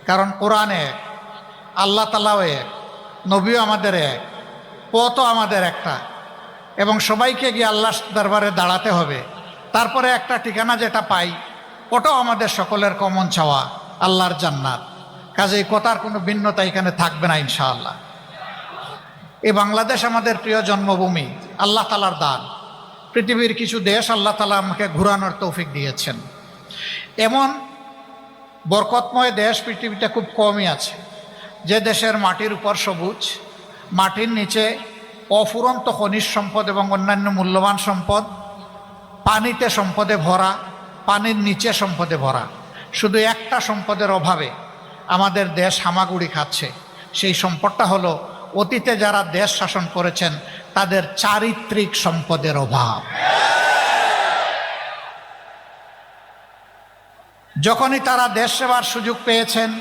কারণ কোরআন এক, আল্লাহ তাআলাও এক, নবীও আমাদের এক, পথও আমাদের একটা, এবং সবাইকে গিয়ে আল্লাহর দরবারে দাঁড়াতে হবে। তারপরে একটা ঠিকানা যেটা পাই, ওটাও আমাদের সকলের কমন চাওয়া, আল্লাহর জান্নাত। কাজেই কথার কোনো ভিন্নতা এখানে থাকবে না ইনশাআল্লাহ। এই বাংলাদেশ আমাদের প্রিয় জন্মভূমি, আল্লাহ তাআলার দান। পৃথিবীর কিছু দেশ আল্লাহ তাআলা আমাকে ঘুরানোর তৌফিক দিয়েছেন। এমন বরকতময় দেশ পৃথিবীতে খুব কমই আছে, যে দেশের মাটির উপর সবুজ, মাটির নিচে অফুরন্ত খনিজ সম্পদ এবং অন্যান্য মূল্যবান সম্পদ, পানিতে সম্পদে ভরা, পানির নিচে সম্পদে ভরা। শুধু একটা সম্পদের অভাবে আমাদের দেশ হামাগুড়ি খাচ্ছে। সেই সম্পদটা হলো অতীতে যারা দেশ শাসন করেছেন তাদের চারিত্রিক সম্পদের অভাব। যখনই তারা দেশ সেবার সুযোগ পেয়েছেন,